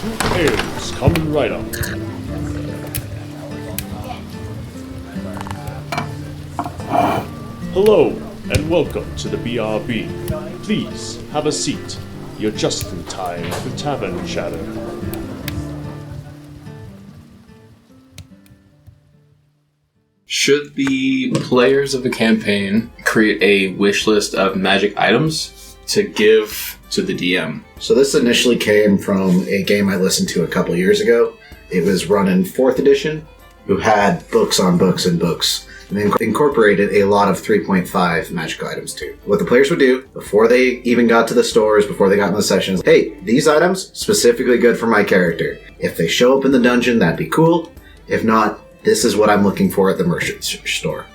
Ales coming right up. Hello, and welcome to the BRB. Please, have a seat. You're just in time for Tavern chatter. Should the players of a campaign create a wish list of magic items to give to the DM? So this initially came from a game I listened to a couple years ago. It was run in 4th edition, who had books on books and books. And they incorporated a lot of 3.5 magical items too. What the players would do, before they even got to the stores, before they got in the sessions, hey, these items, specifically good for my character. If they show up in the dungeon, that'd be cool. If not, this is what I'm looking for at the merchant store.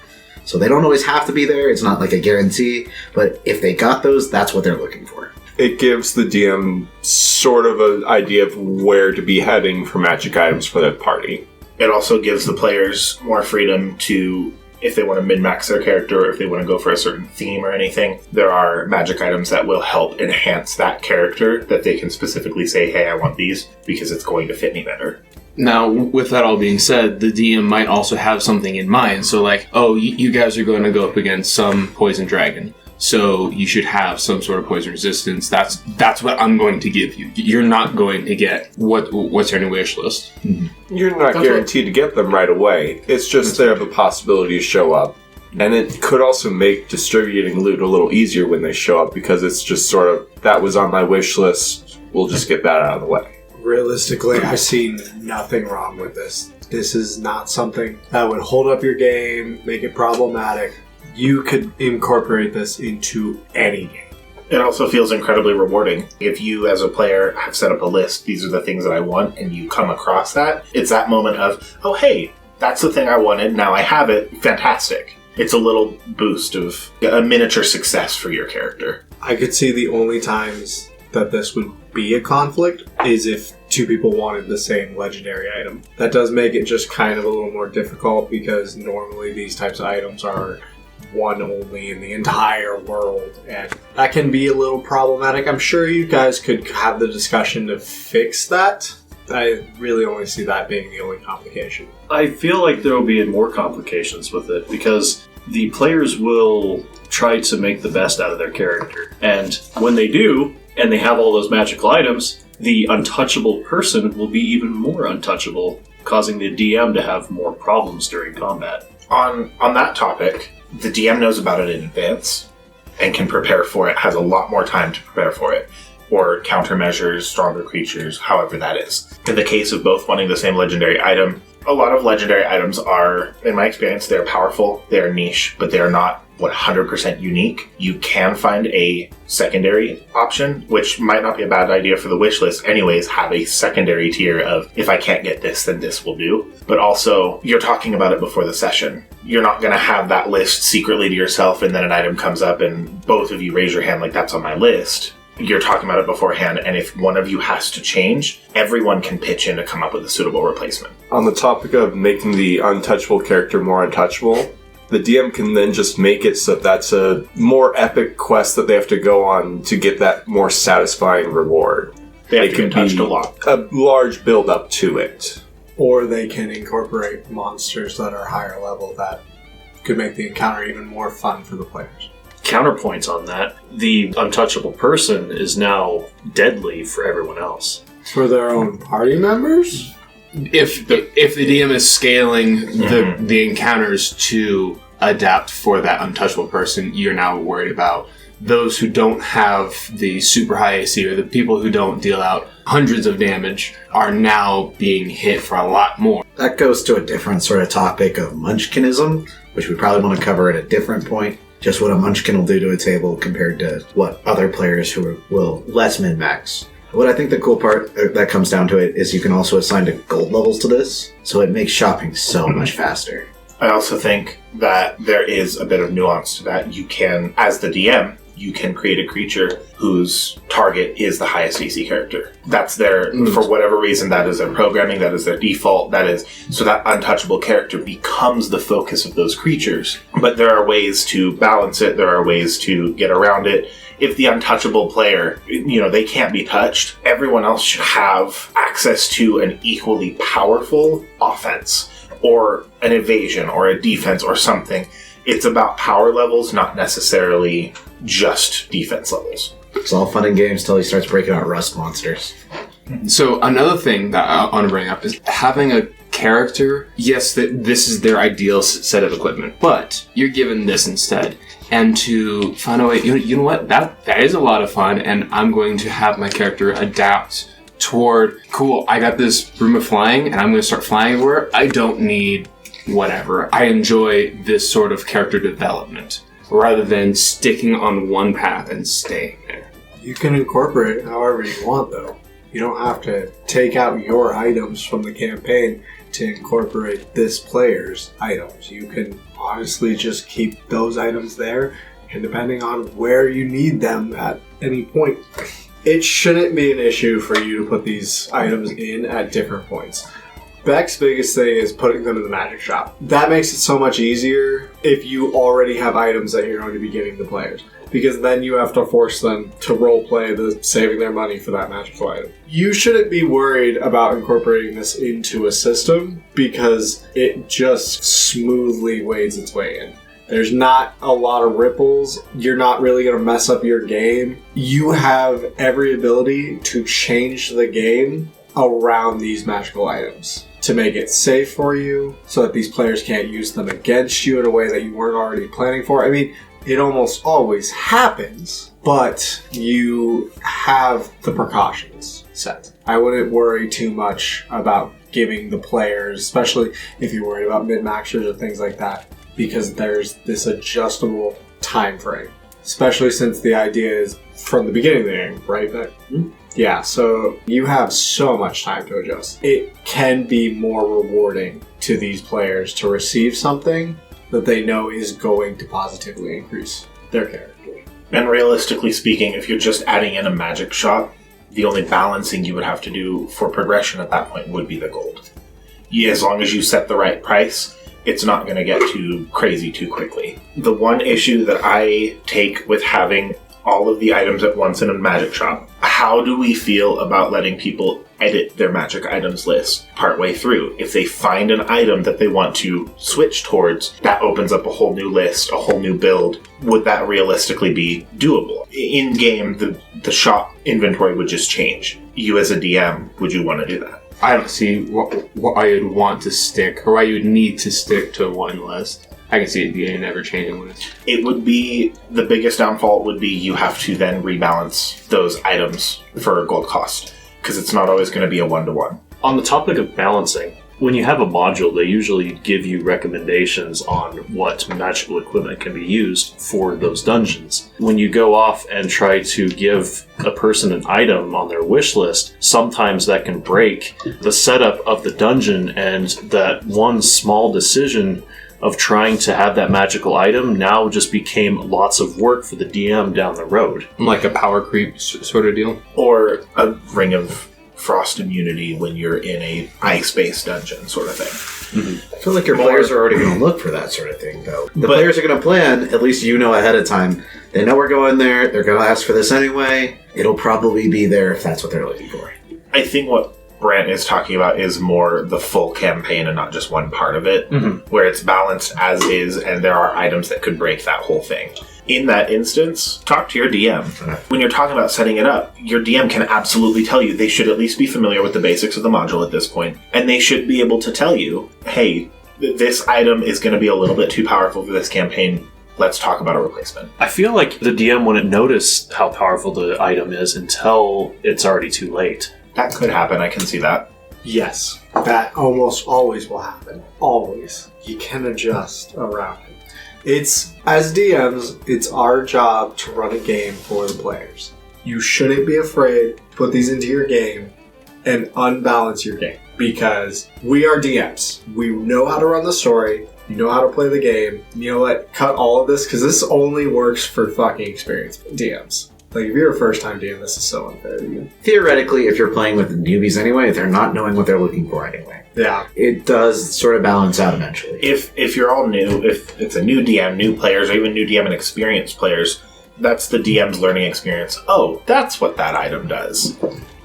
So they don't always have to be there, it's not like a guarantee, but if they got those, that's what they're looking for. It gives the DM sort of an idea of where to be heading for magic items for their party. It also gives the players more freedom to, if they want to min-max their character, or if they want to go for a certain theme or anything, there are magic items that will help enhance that character that they can specifically say, hey, I want these because it's going to fit me better. Now, with that all being said, the DM might also have something in mind. So like, oh, you guys are going to go up against some poison dragon. So you should have some sort of poison resistance. That's what I'm going to give you. You're not going to get what's on your wish list. Mm-hmm. You're not guaranteed to get them right away. It's just they have a possibility to show up. And it could also make distributing loot a little easier when they show up because it's just sort of, that was on my wish list, we'll just get that out of the way. Realistically, I see nothing wrong with this. This is not something that would hold up your game, make it problematic. You could incorporate this into any game. It also feels incredibly rewarding. If you, as a player, have set up a list, these are the things that I want, and you come across that, it's that moment of, oh, hey, that's the thing I wanted, now I have it, fantastic. It's a little boost of a miniature success for your character. I could see the only times that this would be a conflict is if two people wanted the same legendary item. That does make it just kind of a little more difficult because normally these types of items are one only in the entire world, and that can be a little problematic. I'm sure you guys could have the discussion to fix that. I really only see that being the only complication. I feel like there will be more complications with it because the players will try to make the best out of their character. And when they do, and they have all those magical items, the untouchable person will be even more untouchable, causing the DM to have more problems during combat. On that topic, the DM knows about it in advance and can prepare for it, has a lot more time to prepare for it, or countermeasures, stronger creatures, however that is. In the case of both wanting the same legendary item, a lot of legendary items are, in my experience, they're powerful, they're niche, but they're not 100% unique. You can find a secondary option, which might not be a bad idea for the wish list anyways, have a secondary tier of, if I can't get this, then this will do. But also, you're talking about it before the session. You're not going to have that list secretly to yourself and then an item comes up and both of you raise your hand like that's on my list. You're talking about it beforehand, and if one of you has to change, everyone can pitch in to come up with a suitable replacement. On the topic of making the untouchable character more untouchable, the DM can then just make it so that's a more epic quest that they have to go on to get that more satisfying reward. They have to get touched a lot. A large build-up to it. Or they can incorporate monsters that are higher level that could make the encounter even more fun for the players. Counterpoints on that, the untouchable person is now deadly for everyone else. For their own party members? If the DM is scaling the encounters to adapt for that untouchable person, you're now worried about those who don't have the super high AC or the people who don't deal out hundreds of damage are now being hit for a lot more. That goes to a different sort of topic of munchkinism, which we probably want to cover at a different point. Just what a munchkin will do to a table compared to what other players who will less min-max. What I think the cool part that comes down to it is you can also assign to gold levels to this, so it makes shopping so much faster. I also think that there is a bit of nuance to that. You can, as the DM, you can create a creature whose target is the highest AC character. That's their, for whatever reason, that is their programming, that is their default, so that untouchable character becomes the focus of those creatures. But there are ways to balance it, there are ways to get around it. if the untouchable player, they can't be touched, everyone else should have access to an equally powerful offense or an evasion or a defense or something. It's about power levels, not necessarily just defense levels. It's all fun and games till he starts breaking out rust monsters. So another thing that I want to bring up is having a character. Yes, this is their ideal set of equipment, but you're given this instead. And to find a way, you know what, that is a lot of fun, and I'm going to have my character adapt toward, cool, I got this broom of flying, and I'm going to start flying everywhere. I don't need whatever. I enjoy this sort of character development, rather than sticking on one path and staying there. You can incorporate it however you want, though. You don't have to take out your items from the campaign to incorporate this player's items. You can honestly just keep those items there, and depending on where you need them at any point, it shouldn't be an issue for you to put these items in at different points. Beck's biggest thing is putting them in the magic shop. That makes it so much easier if you already have items that you're going to be giving the players, because then you have to force them to roleplay the saving their money for that magical item. You shouldn't be worried about incorporating this into a system, because it just smoothly wades its way in. There's not a lot of ripples. You're not really going to mess up your game. You have every ability to change the game around these magical items to make it safe for you, so that these players can't use them against you in a way that you weren't already planning for. I mean, it almost always happens, but you have the precautions set. I wouldn't worry too much about giving the players, especially if you're worried about min-maxers or things like that, because there's this adjustable time frame, especially since the idea is from the beginning of the game, right? Yeah, so you have so much time to adjust. It can be more rewarding to these players to receive something that they know is going to positively increase their character. And realistically speaking, if you're just adding in a magic shop, the only balancing you would have to do for progression at that point would be the gold. As long as you set the right price, it's not going to get too crazy too quickly. The one issue that I take with having all of the items at once in a magic shop, how do we feel about letting people edit their magic items list partway through? If they find an item that they want to switch towards, that opens up a whole new list, a whole new build. Would that realistically be doable? In game, the shop inventory would just change. You as a DM, would you want to do that? I don't see what I would want to stick, or why you would need to stick to one list. I can see it being an ever-changing list. It would be, the biggest downfall would be you have to then rebalance those items for gold cost, because it's not always going to be a one-to-one. On the topic of balancing, when you have a module, they usually give you recommendations on what magical equipment can be used for those dungeons. When you go off and try to give a person an item on their wish list, sometimes that can break the setup of the dungeon, and that one small decision of trying to have that magical item now just became lots of work for the DM down the road. Like a power creep sort of deal? Or a ring of frost immunity when you're in a ice-based dungeon sort of thing. I feel like your players are already going to look for that sort of thing, though. The players are going to plan, at least you know ahead of time. They know we're going there, they're going to ask for this anyway. It'll probably be there if that's what they're looking for. I think what Brant is talking about is more the full campaign and not just one part of it, where it's balanced as is and there are items that could break that whole thing. In that instance, talk to your DM. When you're talking about setting it up, your DM can absolutely tell you they should at least be familiar with the basics of the module at this point, and they should be able to tell you, hey, this item is going to be a little bit too powerful for this campaign. Let's talk about a replacement. I feel like the DM wouldn't notice how powerful the item is until it's already too late. That could happen, I can see that. Yes, that almost always will happen. Always. You can adjust around it. It's, as DMs, it's our job to run a game for the players. You shouldn't be afraid to put these into your game and unbalance your game, because we are DMs. We know how to run the story. You know how to play the game. You know what? Cut all of this, because this only works for fucking experienced DMs. Like, if you're a first-time DM, this is so unfair to you. Theoretically, if you're playing with the newbies anyway, they're not knowing what they're looking for anyway. Yeah. It does sort of balance out eventually. If you're all new, if it's a new DM, new players, or even new DM and experienced players, That's the DM's learning experience. Oh, that's what that item does.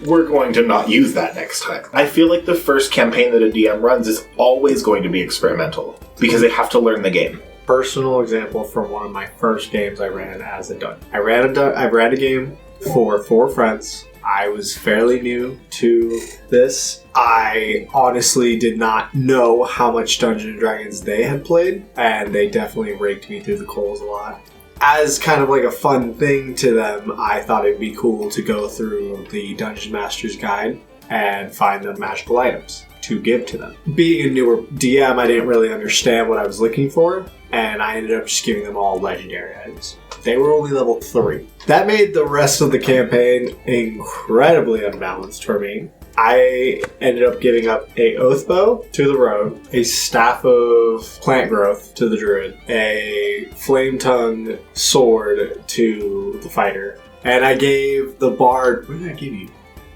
We're going to not use that next time. I feel like the first campaign that a DM runs is always going to be experimental because they have to learn the game. Personal example from one of my first games I ran as a dungeon. I ran a game for 4 friends. I was fairly new to this. I honestly did not know how much Dungeons & Dragons they had played, and they definitely raked me through the coals a lot. As kind of like a fun thing to them, I thought it'd be cool to go through the Dungeon Master's Guide and find the magical items to give to them. Being a newer DM, I didn't really understand what I was looking for, and I ended up just giving them all legendary items. They were only level 3. That made the rest of the campaign incredibly unbalanced for me. I ended up giving up a oath bow to the rogue, a staff of plant growth to the druid, a flame tongue sword to the fighter, and I gave the bard... What did I give you?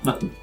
Nothing.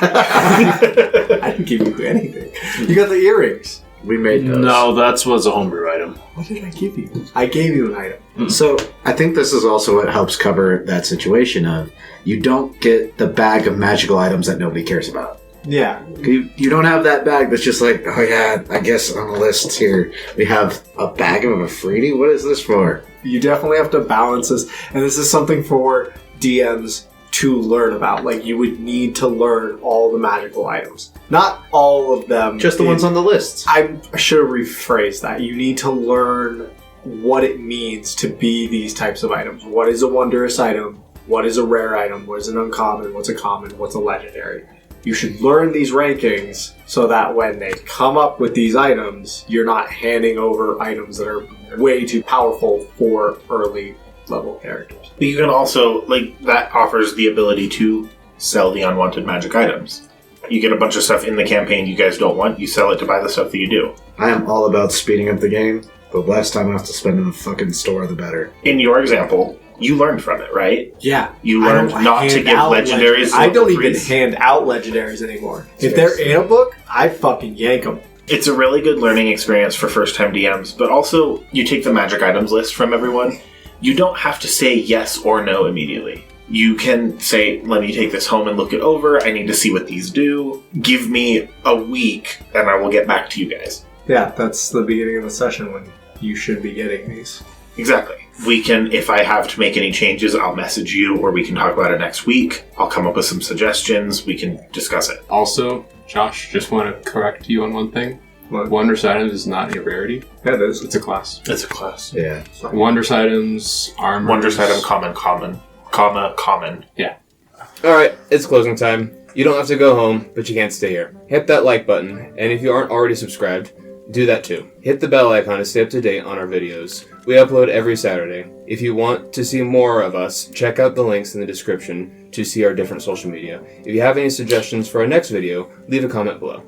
I didn't give you anything. You got the earrings. We made those. No, that was a homebrew item. What did I give you? I gave you an item. So I think this is also what helps cover that situation of you don't get the bag of magical items that nobody cares about. Yeah. You don't have that bag that's just like, oh yeah, I guess on the list here we have a bag of a Fridi. What is this for? You definitely have to balance this, and this is something for DMs to learn about. Like, you would need to learn all the magical items. Not all of them. Just the ones on the lists. I should have rephrased that. You need to learn what it means to be these types of items. What is a wondrous item? What is a rare item? What is an uncommon? What's a common? What's a legendary? You should learn these rankings so that when they come up with these items, you're not handing over items that are way too powerful for early level characters. But you can also, like, that offers the ability to sell the unwanted magic items. You get a bunch of stuff in the campaign you guys don't want, you sell it to buy the stuff that you do. I am all about speeding up the game, but less time I have to spend in the fucking store, the better. In your example, you learned from it, right? Yeah. You learned not to give legendaries. I don't even threes. hand out legendaries anymore. If they're in a book, I fucking yank them. It's a really good learning experience for first-time DMs, but also you take the magic items list from everyone. You don't have to say yes or no immediately. You can say, let me take this home and look it over. I need to see what these do. Give me a week and I will get back to you guys. Yeah, that's the beginning of the session when you should be getting these. Exactly. We can, if I have to make any changes, I'll message you or we can talk about it next week. I'll come up with some suggestions. We can discuss it. Also, Josh, just want to correct you on one thing. What? Wondrous items is not a rarity. Yeah, it is. It's a class. It's a class. Yeah. Wondrous items, armor. Wondrous item, common. Yeah. Alright, it's closing time. You don't have to go home, but you can't stay here. Hit that like button, and if you aren't already subscribed, do that too. Hit the bell icon to stay up to date on our videos. We upload every Saturday. If you want to see more of us, check out the links in the description to see our different social media. If you have any suggestions for our next video, leave a comment below.